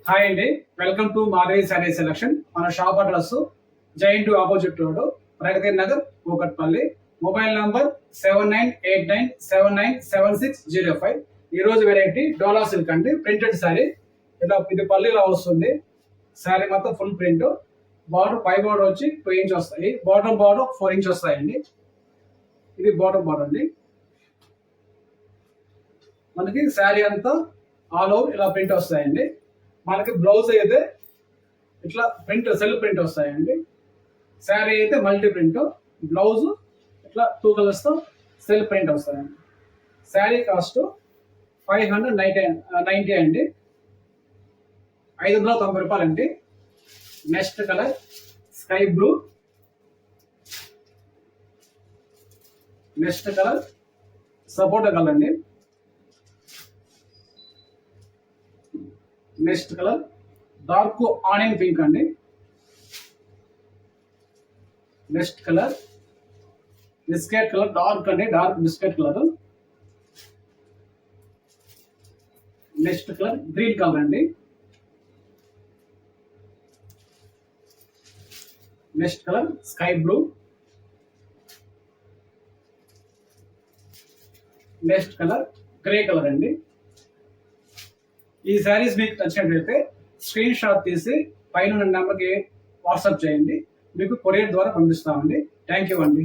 Hi అండి, welcome to Madhavi sari selection. మన shop address giant opposite road, Pragathi Nagar, Kukatpally. Mobile number 7989797605. ఈ రోజు వెరైటీ డోలా సిల్క్ అండి, ప్రింటెడ్ శారీ. ఇలా ఇది పల్లీలా వస్తుంది. శారీ మొత్తం ఫుల్ ప్రింట్. బార్డర్ పై బార్డర్ వచ్చి 2 ఇంచ్ వస్తాయి, బాటమ్ బార్డర్ 4 ఇంచ్ వస్తాయండి. ఇది బాటమ్ బార్డర్ అండి. మనకి శారీ అంతా ఆల్ ఓవర్ ఇలా ప్రింట్ వస్తాయండి. మనకి బ్లౌజ్ అయితే ఇట్లా ప్రింట్ సెల్ఫ్ ప్రింట్ వస్తాయండి. శారీ అయితే మల్టీ ప్రింట్, బ్లౌజ్ ఇట్లా 2 కలర్స్ తో సెల్ఫ్ ప్రింట్ వస్తాయండి. శారీ కాస్ట్ 590 అండి, 590 రూపాయలండి. Next colour sky blue. Next colour sapota colour అండి. Next colour dark onion pink అండి. Next colour biscuit colour, dark అండి, dark biscuit colour. Next colour green colour అండి. Next colour sky blue. Next colour grey colour అండి. ఈ శారీస్ మీకు నచ్చినట్లయితే screen shot తీసి పైన నెంబర్కి వాట్సాప్ చేయండి, మీకు కొరియర్ ద్వారా పంపిస్తామండి. థ్యాంక్ యూ అండి.